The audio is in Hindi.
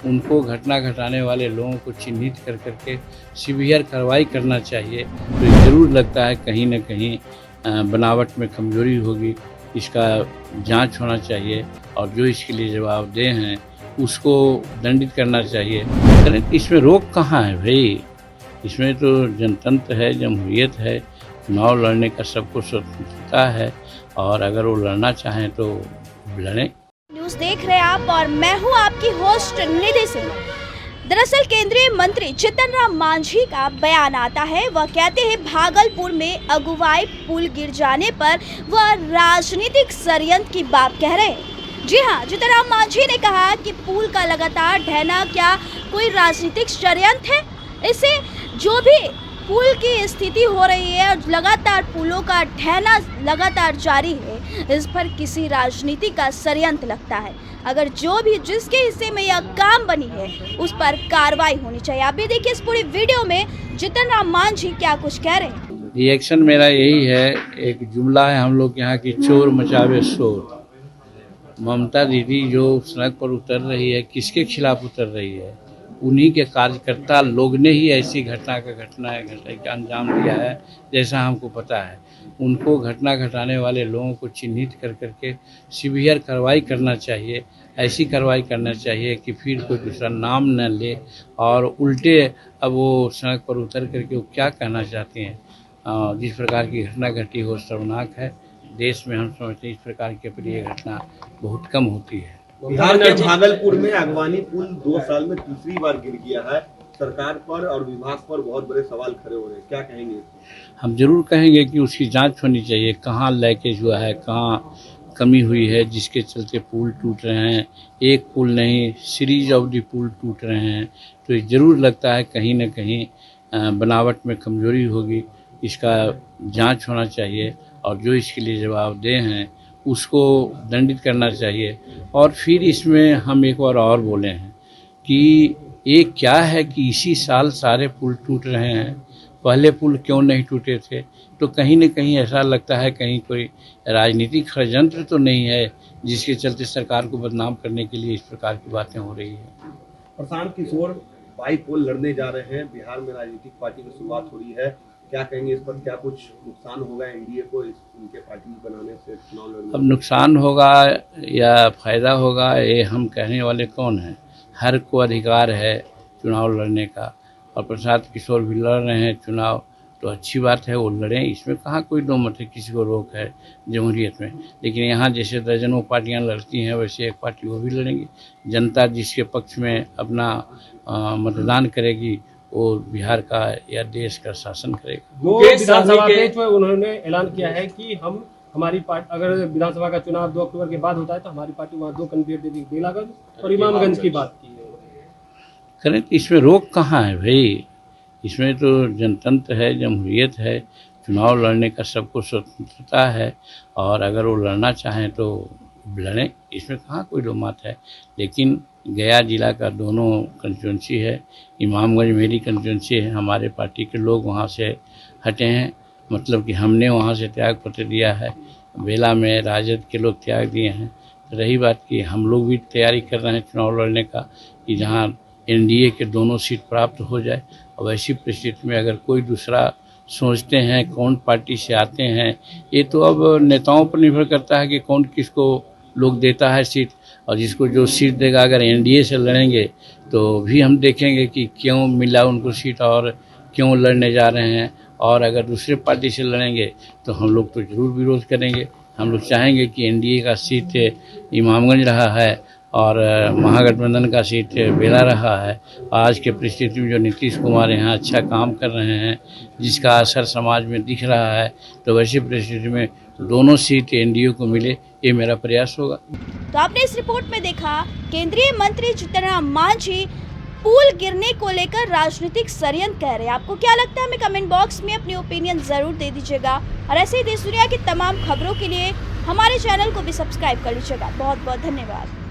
उनको घटना घटाने वाले लोगों को चिन्हित कर करके सीवियर कार्रवाई करना चाहिए। तो ज़रूर लगता है कहीं न कहीं बनावट में कमज़ोरी होगी, इसका जांच होना चाहिए और जो इसके लिए जवाबदेह हैं उसको दंडित करना चाहिए। अरे इसमें रोक कहाँ है भाई? इसमें तो जनतंत्र है, जमहूरियत है, चुनाव लड़ने का सबको स्वतंत्रता है और अगर वो लड़ना चाहें तो लड़ें। न्यूज़ देख रहे हैं आप और मैं हूं आपकी होस्ट निधि सिंह। दरअसल केंद्रीय मंत्री जीतन राम मांझी का बयान आता है। वह कहते हैं भागलपुर में अगुवाई पुल गिर जाने पर वह राजनीतिक षड्यंत्र की बात कह रहे हैं। जी हां, जीतन राम मांझी ने कहा कि पुल का लगातार ढहना क्या कोई राजनीतिक षड्यंत्र है? इससे जो भी पुल की स्थिति हो रही है और लगातार पुलों का ढहना लगातार जारी है, इस पर किसी राजनीति का षड्यंत्र लगता है। अगर जो भी जिसके हिस्से में यह काम बनी है उस पर कार्रवाई होनी चाहिए। आप भी देखिए इस पूरी वीडियो में जीतन राम मांझी क्या कुछ कह रहे हैं। रिएक्शन मेरा यही है, एक जुमला है हम लोग यहाँ की, चोर मचावे शोर। ममता दीदी जो सड़क पर उतर रही है, किसके खिलाफ उतर रही है? उन्हीं के कार्यकर्ता लोग ने ही ऐसी घटना का अंजाम दिया है, जैसा हमको पता है। उनको घटना घटाने वाले लोगों को चिन्हित कर करके सीवियर कार्रवाई करना चाहिए। ऐसी कार्रवाई करना चाहिए कि फिर कोई दूसरा नाम न ले और उल्टे अब वो सड़क पर उतर करके वो क्या कहना चाहते हैं। जिस प्रकार की घटना घटी हो शर्मनाक है। देश में हम समझते हैं इस प्रकार की अप्रिय घटना बहुत कम होती है। बिहार के भागलपुर में अगवानी पुल 2 साल में तीसरी बार गिर गया है। सरकार पर और विभाग पर बहुत बड़े सवाल खड़े हो रहे हैं, क्या कहेंगे? हम जरूर कहेंगे कि उसकी जांच होनी चाहिए, कहाँ लीकेज हुआ है, कहाँ कमी हुई है जिसके चलते पुल टूट रहे हैं। एक पुल नहीं, सीरीज ऑफ दी पुल टूट रहे हैं। तो ज़रूर लगता है कहीं न कहीं बनावट में कमज़ोरी होगी, इसका जांच होना चाहिए और जो इसके लिए जवाबदेह हैं उसको दंडित करना चाहिए। और फिर इसमें हम एक बार और बोले हैं कि ये क्या है कि इसी साल सारे पुल टूट रहे हैं, पहले पुल क्यों नहीं टूटे थे? तो कहीं न कहीं ऐसा लगता है कहीं कोई राजनीतिक षड्यंत्र तो नहीं है जिसके चलते सरकार को बदनाम करने के लिए इस प्रकार की बातें हो रही है। प्रशांत किशोर बाई पोल लड़ने जा रहे हैं, बिहार में राजनीतिक पार्टी की शुरुआत हो रही है, क्या कहेंगे इस पर? क्या कुछ नुकसान होगा एनडीए को उनके पार्टी बनाने से चुनाव लड़ने? अब नुकसान होगा या फायदा होगा ये हम कहने वाले कौन हैं? हर को अधिकार है चुनाव लड़ने का और प्रशांत किशोर भी लड़ रहे हैं चुनाव, तो अच्छी बात है वो लड़ें। इसमें कहाँ कोई दो मत है, किसी को रोक है जमहूरियत में। लेकिन यहाँ जैसे दर्जनों पार्टियाँ लड़ती हैं वैसे एक पार्टी वो भी लड़ेंगी। जनता जिसके पक्ष में अपना मतदान करेगी वो बिहार का या देश का शासन करेगा। विधानसभा में उन्होंने ऐलान किया है कि हम हमारी पार्टी, अगर विधानसभा का चुनाव 2 अक्टूबर के बाद होता है तो हमारी पार्टी वहाँ 2 कैंडिडेट दे देगी, बेलागंज और इमामगंज की बात की है। करें तो इसमें रोक कहाँ है भाई? इसमें तो जनतंत्र है, जमहूरियत है, चुनाव लड़ने का सबको स्वतंत्रता है और अगर वो लड़ना चाहें तो लड़ें। इसमें कहाँ कोई दो मत है। लेकिन गया जिला का दोनों कंस्टिट्यूंसी है, इमामगंज मेरी कंस्टिट्यूंसी है, हमारे पार्टी के लोग वहाँ से हटे हैं, मतलब कि हमने वहाँ से त्याग पत्र दिया है। बेला में राजद के लोग त्याग दिए हैं। रही बात कि हम लोग भी तैयारी कर रहे हैं चुनाव लड़ने का कि जहाँ एनडीए के दोनों सीट प्राप्त हो जाए। और ऐसी परिस्थिति में अगर कोई दूसरा सोचते हैं कौन पार्टी से आते हैं, ये तो अब नेताओं पर निर्भर करता है कि कौन किसको लोग देता है सीट। और जिसको जो सीट देगा, अगर एनडीए से लड़ेंगे तो भी हम देखेंगे कि क्यों मिला उनको सीट और क्यों लड़ने जा रहे हैं। और अगर दूसरे पार्टी से लड़ेंगे तो हम लोग तो ज़रूर विरोध करेंगे। हम लोग चाहेंगे कि एनडीए का सीट इमामगंज रहा है और महागठबंधन का सीट बेला रहा है। आज के परिस्थिति में जो नीतीश कुमार यहाँ अच्छा काम कर रहे हैं, जिसका असर समाज में दिख रहा है, तो वैसी परिस्थिति में दोनों सीट एनडीए को मिले, ये मेरा प्रयास होगा। तो आपने इस रिपोर्ट में देखा केंद्रीय मंत्री जीतन राम मांझी पुल गिरने को लेकर राजनीतिक षड्यंत्र कह रहे हैं। आपको क्या लगता है? हमें कमेंट बॉक्स में अपनी ओपिनियन जरूर दे दीजिएगा और ऐसे ही देश दुनिया की तमाम खबरों के लिए हमारे चैनल को भी सब्सक्राइब कर लीजिएगा। बहुत बहुत धन्यवाद।